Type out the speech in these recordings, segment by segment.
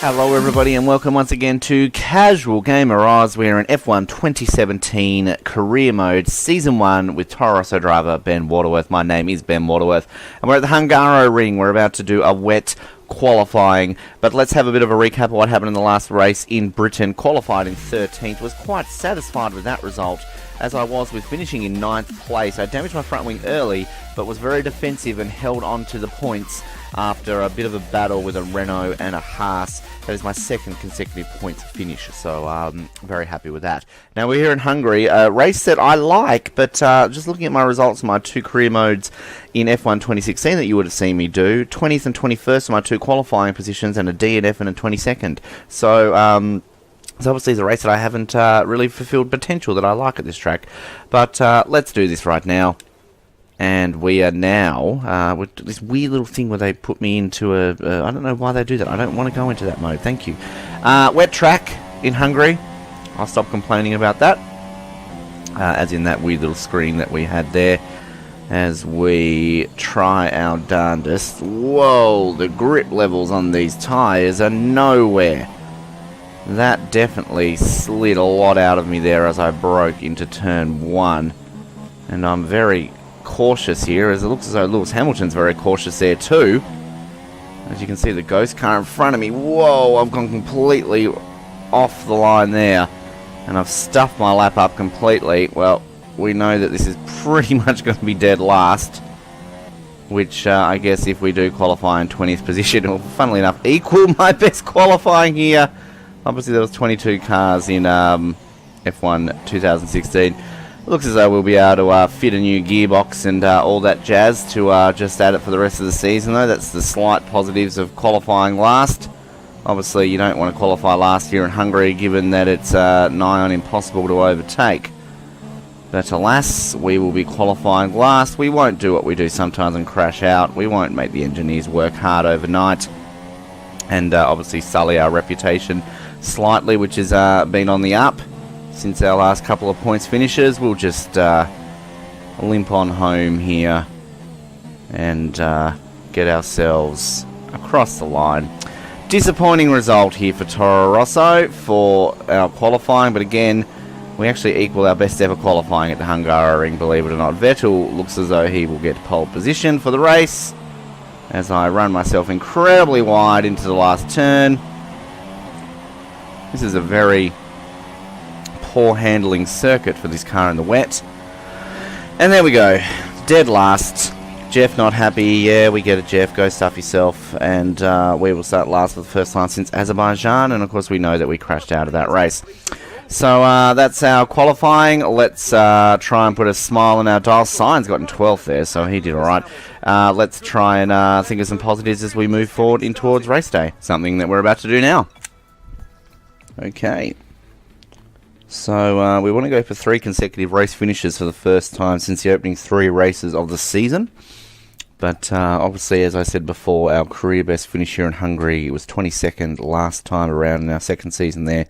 Hello everybody and welcome once again to Casual Gamer Oz. We're in F1 2017 Career Mode Season 1 with Toro Rosso driver Ben Waterworth. My name is Ben Waterworth and we're at the Hungaroring. We're about to do a wet qualifying, but let's have a bit of a recap of what happened in the last race in Britain. Qualified in 13th, was quite satisfied with that result, as I was with finishing in 9th place. I damaged my front wing early, but was very defensive and held on to the points after a bit of a battle with a Renault and a Haas. That is my second consecutive points finish, so very happy with that. Now we're here in Hungary, a race that I like, but just looking at my results in my two career modes in F1 2016 that you would have seen me do, 20th and 21st are my two qualifying positions, and a DNF and a 22nd. So obviously it's a race that I haven't really fulfilled potential that I like at this track. But let's do this right now. And we are now with this weird little thing where they put me into a I don't know why they do that. I don't want to go into that mode. Thank you. Wet track in Hungary. I'll stop complaining about that. As in that weird little screen that we had there. As we try our darndest. Whoa, the grip levels on these tyres are nowhere. That definitely slid a lot out of me there as I broke into turn 1. And I'm very cautious here, as it looks as though Lewis Hamilton's very cautious there too. As you can see, the ghost car in front of me. Whoa, I've gone completely off the line there. And I've stuffed my lap up completely. Well, we know that this is pretty much going to be dead last. Which, I guess if we do qualify in 20th position, it will, funnily enough, equal my best qualifying here. Obviously, there was 22 cars in F1 2016. Looks as though we'll be able to fit a new gearbox and all that jazz to just add it for the rest of the season, though. That's the slight positives of qualifying last. Obviously, you don't want to qualify last here in Hungary, given that it's nigh on impossible to overtake. But alas, we will be qualifying last. We won't do what we do sometimes and crash out. We won't make the engineers work hard overnight. And obviously sully our reputation slightly, which has been on the up since our last couple of points finishes. We'll just limp on home here and get ourselves across the line. Disappointing result here for Toro Rosso for our qualifying, but again, we actually equal our best ever qualifying at the Hungaroring, believe it or not. Vettel looks as though he will get pole position for the race as I run myself incredibly wide into the last turn. This is a very poor handling circuit for this car in the wet. And there we go. Dead last. Jeff not happy. Yeah, we get it, Jeff. Go stuff yourself. And we will start last for the first time since Azerbaijan. And of course we know that we crashed out of that race. So that's our qualifying. Let's try and put a smile on our dial. Sign's gotten 12th there, so he did alright. Let's try and think of some positives as we move forward in towards race day. Something that we're about to do now. Okay. So we want to go for 3 consecutive race finishes for the first time since the opening 3 races of the season. But obviously, as I said before, our career best finish here in Hungary was 22nd last time around in our second season there.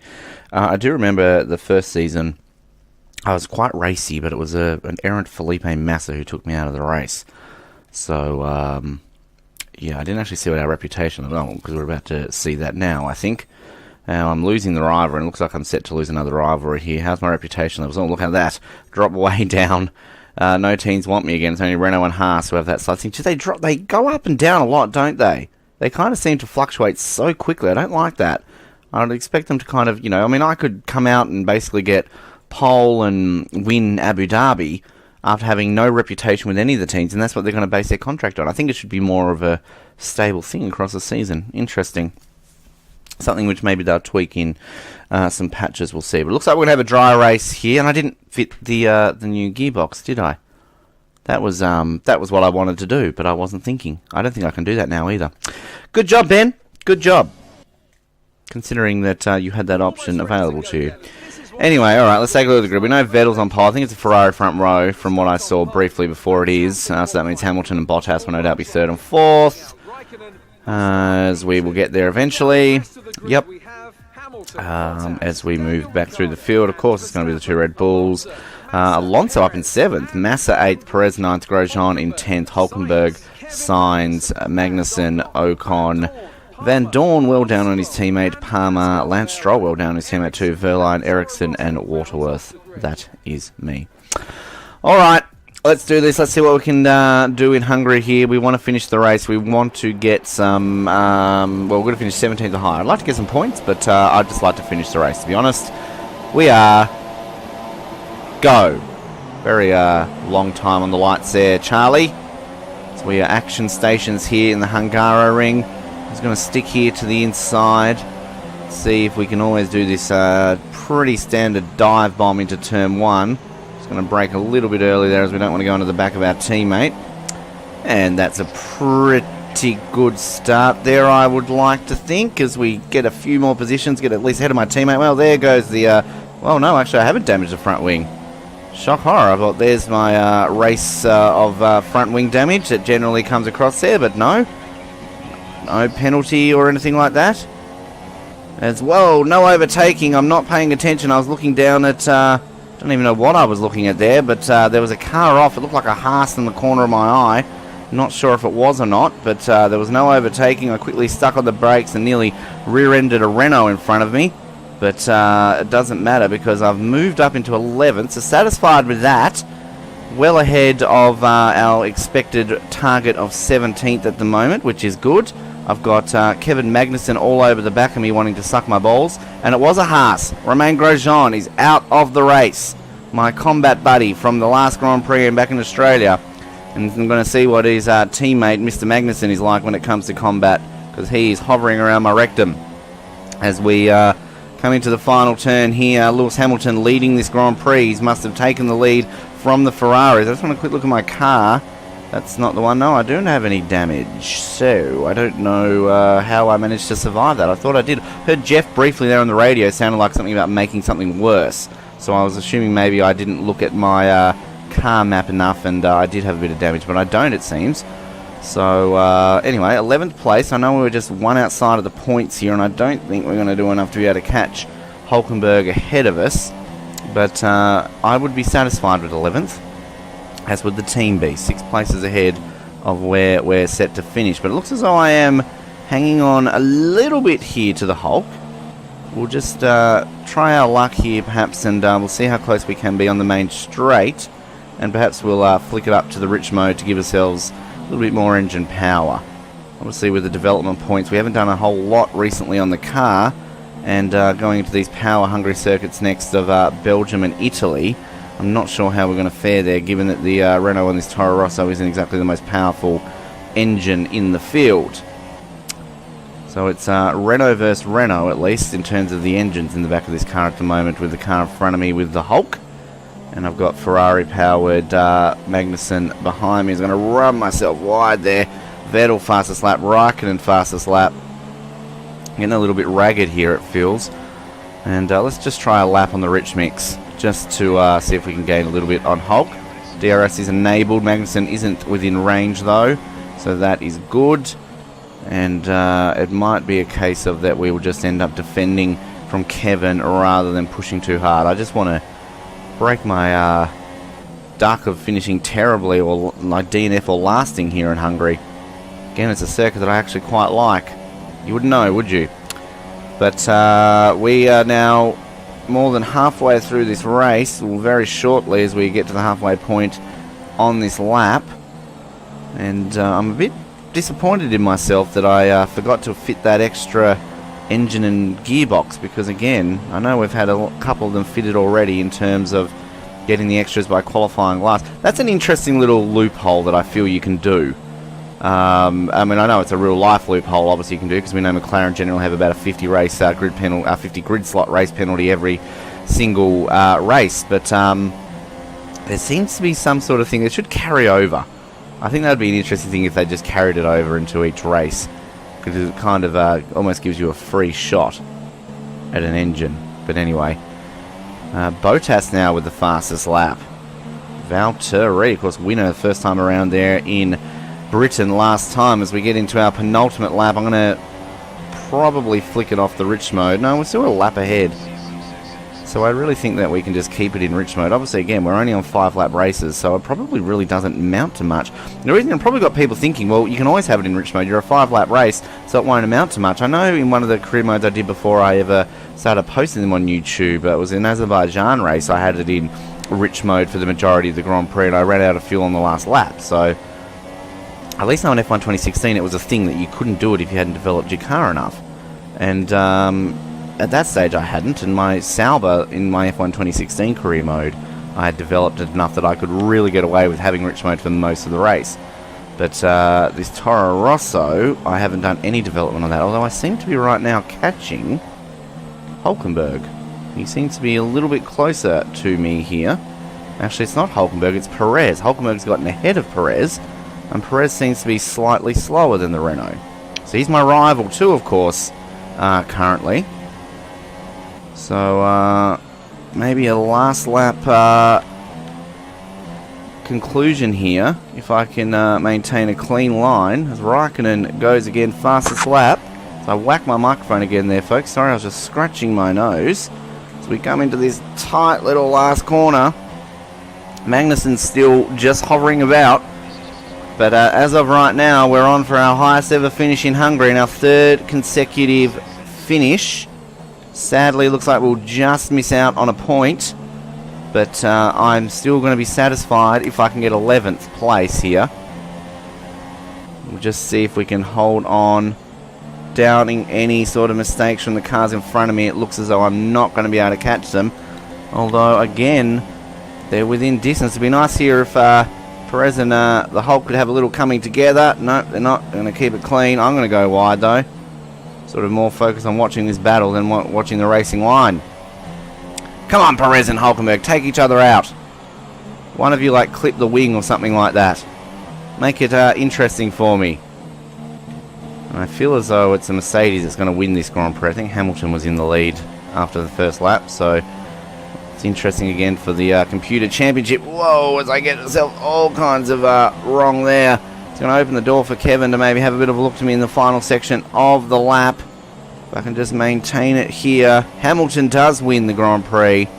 I do remember the first season, I was quite racy, but it was an errant Felipe Massa who took me out of the race. So, yeah, I didn't actually see what our reputation at all, because we're about to see that now, I think. Now I'm losing the rivalry, and it looks like I'm set to lose another rivalry here. How's my reputation levels? Oh, look at that. Drop way down. No teams want me again. It's only Renault and Haas who have that slight thing. They go up and down a lot, don't they? They kind of seem to fluctuate so quickly. I don't like that. I'd expect them to kind of, I mean, I could come out and basically get pole and win Abu Dhabi after having no reputation with any of the teams, and that's what they're going to base their contract on. I think it should be more of a stable thing across the season. Interesting. Something which maybe they'll tweak in some patches, we'll see. But it looks like we're going to have a dry race here, and I didn't fit the new gearbox, did I? That was what I wanted to do, but I wasn't thinking. I don't think I can do that now either. Good job, Ben. Good job. Considering that you had that option available to you. Anyway, alright, let's take a look at the grid. We know Vettel's on pole. I think it's a Ferrari front row from what I saw briefly before it is. So that means Hamilton and Bottas will no doubt be 3rd and 4th. As we will get there eventually. Yep. As we move back through the field, of course, it's going to be the 2 Red Bulls. Alonso up in 7th. Massa 8th. Perez 9th. Grosjean in 10th. Hulkenberg, Sainz, Magnussen, Ocon, Van Dorn well down on his teammate. Palmer, Lance Stroll well down on his teammate too. Verline, Ericsson and Waterworth. That is me. Alright, let's do this. Let's see what we can do in Hungary here. We want to finish the race. We want to get some... well, we're going to finish 17th or higher. I'd like to get some points, but I'd just like to finish the race, to be honest. We are... Go. Very long time on the lights there, Charlie. So we are action stations here in the Hungaroring. I'm just going to stick here to the inside. See if we can always do this pretty standard dive bomb into turn 1. Just going to brake a little bit early there as we don't want to go into the back of our teammate. And that's a pretty good start there, I would like to think, as we get a few more positions, get at least ahead of my teammate. Well, there goes the... well, no, actually I haven't damaged the front wing. Shock horror. I thought there's my race of front wing damage that generally comes across there, but no. No penalty or anything like that. As well, no overtaking. I'm not paying attention. I was looking down at... don't even know what I was looking at there, but there was a car off. It looked like a Haas in the corner of my eye. Not sure if it was or not, but there was no overtaking. I quickly stuck on the brakes and nearly rear-ended a Renault in front of me. But it doesn't matter because I've moved up into 11th, so satisfied with that. Well ahead of our expected target of 17th at the moment, which is good. I've got Kevin Magnussen all over the back of me wanting to suck my balls. And it was a Haas. Romain Grosjean is out of the race. My combat buddy from the last Grand Prix and back in Australia. And I'm going to see what his teammate, Mr. Magnussen, is like when it comes to combat, because he is hovering around my rectum. As we... coming to the final turn here, Lewis Hamilton leading this Grand Prix. He must have taken the lead from the Ferraris. I just want to quick look at my car. That's not the one. No, I don't have any damage. So, I don't know how I managed to survive that. I thought I did. Heard Jeff briefly there on the radio. Sounded like something about making something worse. So I was assuming maybe I didn't look at my car map enough and I did have a bit of damage. But I don't, it seems. So, anyway, 11th place. I know we were just one outside of the points here, and I don't think we're going to do enough to be able to catch Hulkenberg ahead of us. But I would be satisfied with 11th, as would the team be. 6 places ahead of where we're set to finish. But it looks as though I am hanging on a little bit here to the Hulk. We'll just try our luck here, perhaps, and we'll see how close we can be on the main straight. And perhaps we'll flick it up to the rich mode to give ourselves a little bit more engine power. Obviously with the development points, we haven't done a whole lot recently on the car, and going into these power hungry circuits next of Belgium and Italy, I'm not sure how we're going to fare there, given that the Renault on this Toro Rosso isn't exactly the most powerful engine in the field. So it's Renault versus Renault, at least in terms of the engines in the back of this car at the moment, with the car in front of me with the Hulk. And I've got Ferrari-powered Magnussen behind me. He's going to run myself wide there. Vettel fastest lap, Raikkonen fastest lap. Getting a little bit ragged here, it feels. And let's just try a lap on the rich mix, just to see if we can gain a little bit on Hulk. DRS is enabled. Magnussen isn't within range, though, so that is good. And it might be a case of that we will just end up defending from Kevin rather than pushing too hard. I just want to break my duck of finishing terribly or like DNF or lasting here in Hungary. Again, it's a circuit that I actually quite like. You wouldn't know, would you? But we are now more than halfway through this race, very shortly as we get to the halfway point on this lap. And I'm a bit disappointed in myself that I forgot to fit that extra engine and gearbox, because again, I know we've had a couple of them fitted already in terms of getting the extras by qualifying last. That's an interesting little loophole that I feel you can do. I mean, I know it's a real life loophole, obviously you can do, because we know McLaren generally have about a 50 race grid penalty, 50 grid slot race penalty every single race, but there seems to be some sort of thing that should carry over. I think that would be an interesting thing if they just carried it over into each race, because it kind of almost gives you a free shot at an engine. But anyway, Bottas now with the fastest lap. Valtteri, of course, winner the first time around there in Britain last time. As we get into our penultimate lap, I'm going to probably flick it off the rich mode. No, we're still a lap ahead. So I really think that we can just keep it in rich mode. Obviously, again, we're only on 5-lap races, so it probably really doesn't amount to much. The reason I've probably got people thinking, well, you can always have it in rich mode. You're a 5-lap race, so it won't amount to much. I know in one of the career modes I did before I ever started posting them on YouTube, it was an Azerbaijan race. I had it in rich mode for the majority of the Grand Prix, and I ran out of fuel on the last lap. So at least now in F1 2016, it was a thing that you couldn't do it if you hadn't developed your car enough. And at that stage I hadn't, and my Sauber in my F1 2016 career mode, I had developed it enough that I could really get away with having rich mode for most of the race. But this Toro Rosso, I haven't done any development on that, although I seem to be right now catching Hulkenberg. He seems to be a little bit closer to me here. Actually, it's not Hulkenberg, it's Perez. Hulkenberg's gotten ahead of Perez, and Perez seems to be slightly slower than the Renault. So he's my rival too, of course, currently. So maybe a last lap conclusion here, if I can maintain a clean line, as Raikkonen goes again fastest lap. So I whack my microphone again there, folks. Sorry, I was just scratching my nose. So we come into this tight little last corner. Magnussen's still just hovering about. But as of right now, we're on for our highest ever finish in Hungary, and our 3rd consecutive finish. Sadly, looks like we'll just miss out on a point. But I'm still going to be satisfied if I can get 11th place here. We'll just see if we can hold on. Doubting any sort of mistakes from the cars in front of me. It looks as though I'm not going to be able to catch them. Although, again, they're within distance. It'd be nice here if Perez and the Hulk could have a little coming together. No, they're not. They're going to keep it clean. I'm going to go wide, though. Sort of more focused on watching this battle than watching the racing line. Come on, Perez and Hulkenberg. Take each other out. One of you, like, clip the wing or something like that. Make it interesting for me. And I feel as though it's a Mercedes that's going to win this Grand Prix. I think Hamilton was in the lead after the first lap, so it's interesting again for the computer championship. Whoa, as I get myself all kinds of wrong there. It's going to open the door for Kevin to maybe have a bit of a look to me in the final section of the lap. If I can just maintain it here. Hamilton does win the Grand Prix.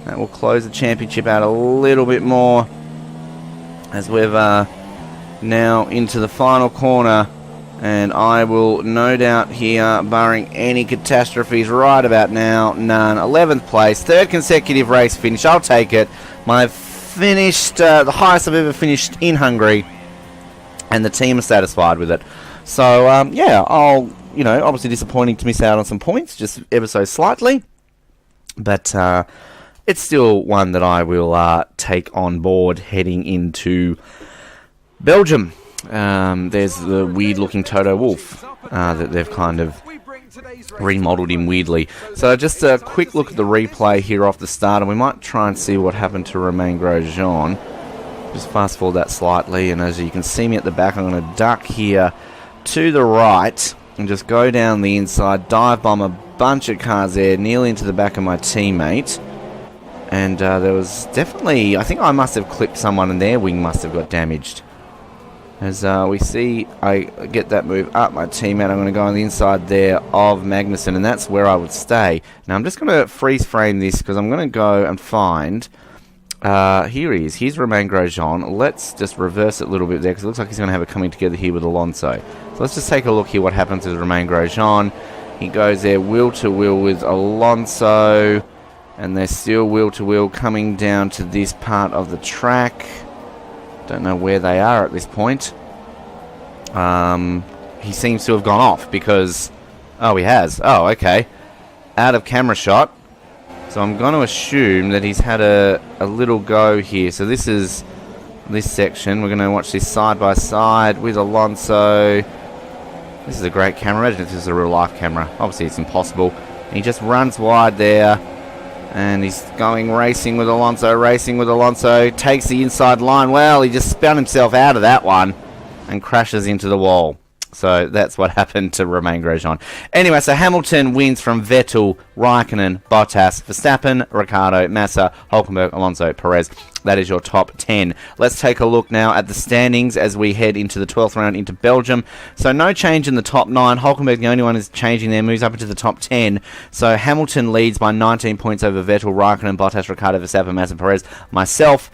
That will close the championship out a little bit more as we've now into the final corner. And I will no doubt here, barring any catastrophes right about now, none. 11th place, 3rd consecutive race finish. I'll take it. My finished, the highest I've ever finished in Hungary, and the team is satisfied with it. So yeah, I'll, obviously disappointing to miss out on some points, just ever so slightly, but it's still one that I will take on board heading into Belgium. There's the weird-looking Toto Wolff that they've kind of remodeled him weirdly. So just a quick look at the replay here off the start, and we might try and see what happened to Romain Grosjean. Just fast forward that slightly, and as you can see me at the back, I'm going to duck here to the right and just go down the inside, dive bomb a bunch of cars there, nearly into the back of my teammate. And there was definitely, I think I must have clipped someone and their wing must have got damaged. As we see, I get that move up my teammate. I'm going to go on the inside there of Magnussen, and that's where I would stay. Now, I'm just going to freeze frame this because I'm going to go and find... here he is. Here's Romain Grosjean. Let's just reverse it a little bit there because it looks like he's going to have it coming together here with Alonso. So let's just take a look here what happens with Romain Grosjean. He goes there wheel-to-wheel with Alonso, and they're still wheel-to-wheel coming down to this part of the track. Don't know where they are at this point. He seems to have gone off because... Oh, he has. Oh, okay. Out of camera shot. So I'm going to assume that he's had a little go here. So this is this section. We're going to watch this side by side with Alonso. This is a great camera. Imagine if this is a real life camera. Obviously it's impossible. And he just runs wide there. And he's going racing with Alonso, takes the inside line. Well, he just spun himself out of that one and crashes into the wall. So that's what happened to Romain Grosjean. Anyway, so Hamilton wins from Vettel Raikkonen, Bottas, Verstappen, Ricciardo, Massa, Hülkenberg, Alonso, Perez. That is your top 10. Let's take a look now at the standings as we head into the 12th round into Belgium. So no change in the top 9. Hülkenberg, the only one is changing there, moves up into the top 10. So Hamilton leads by 19 points over Vettel, Raikkonen, Bottas, Ricciardo, Verstappen, Massa, Perez. Myself,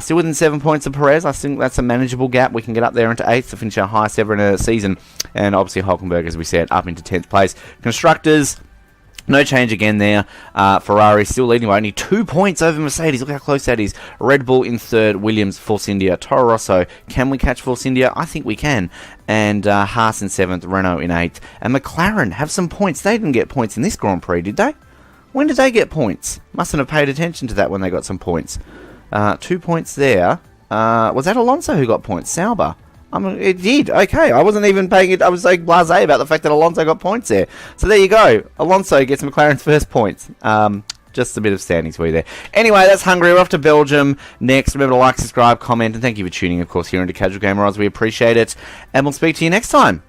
still within 7 points of Perez. I think that's a manageable gap. We can get up there into 8th to finish our highest ever in a season. And obviously Hülkenberg, as we said, up into 10th place. Constructors, no change again there. Ferrari still leading by only 2 points over Mercedes. Look how close that is. Red Bull in 3rd. Williams, Force India. Toro Rosso. Can we catch Force India? I think we can. And Haas in 7th. Renault in 8th. And McLaren have some points. They didn't get points in this Grand Prix, did they? When did they get points? Mustn't have paid attention to that when they got some points. 2 points there. Was that Alonso who got points? Sauber. It did. Okay, I wasn't even paying it. I was so blasé about the fact that Alonso got points there. So there you go. Alonso gets McLaren's first points. Just a bit of standings for you there. Anyway, that's Hungary. We're off to Belgium next. Remember to like, subscribe, comment, and thank you for tuning, of course, here into Casual Gamer Oz. We appreciate it. And we'll speak to you next time.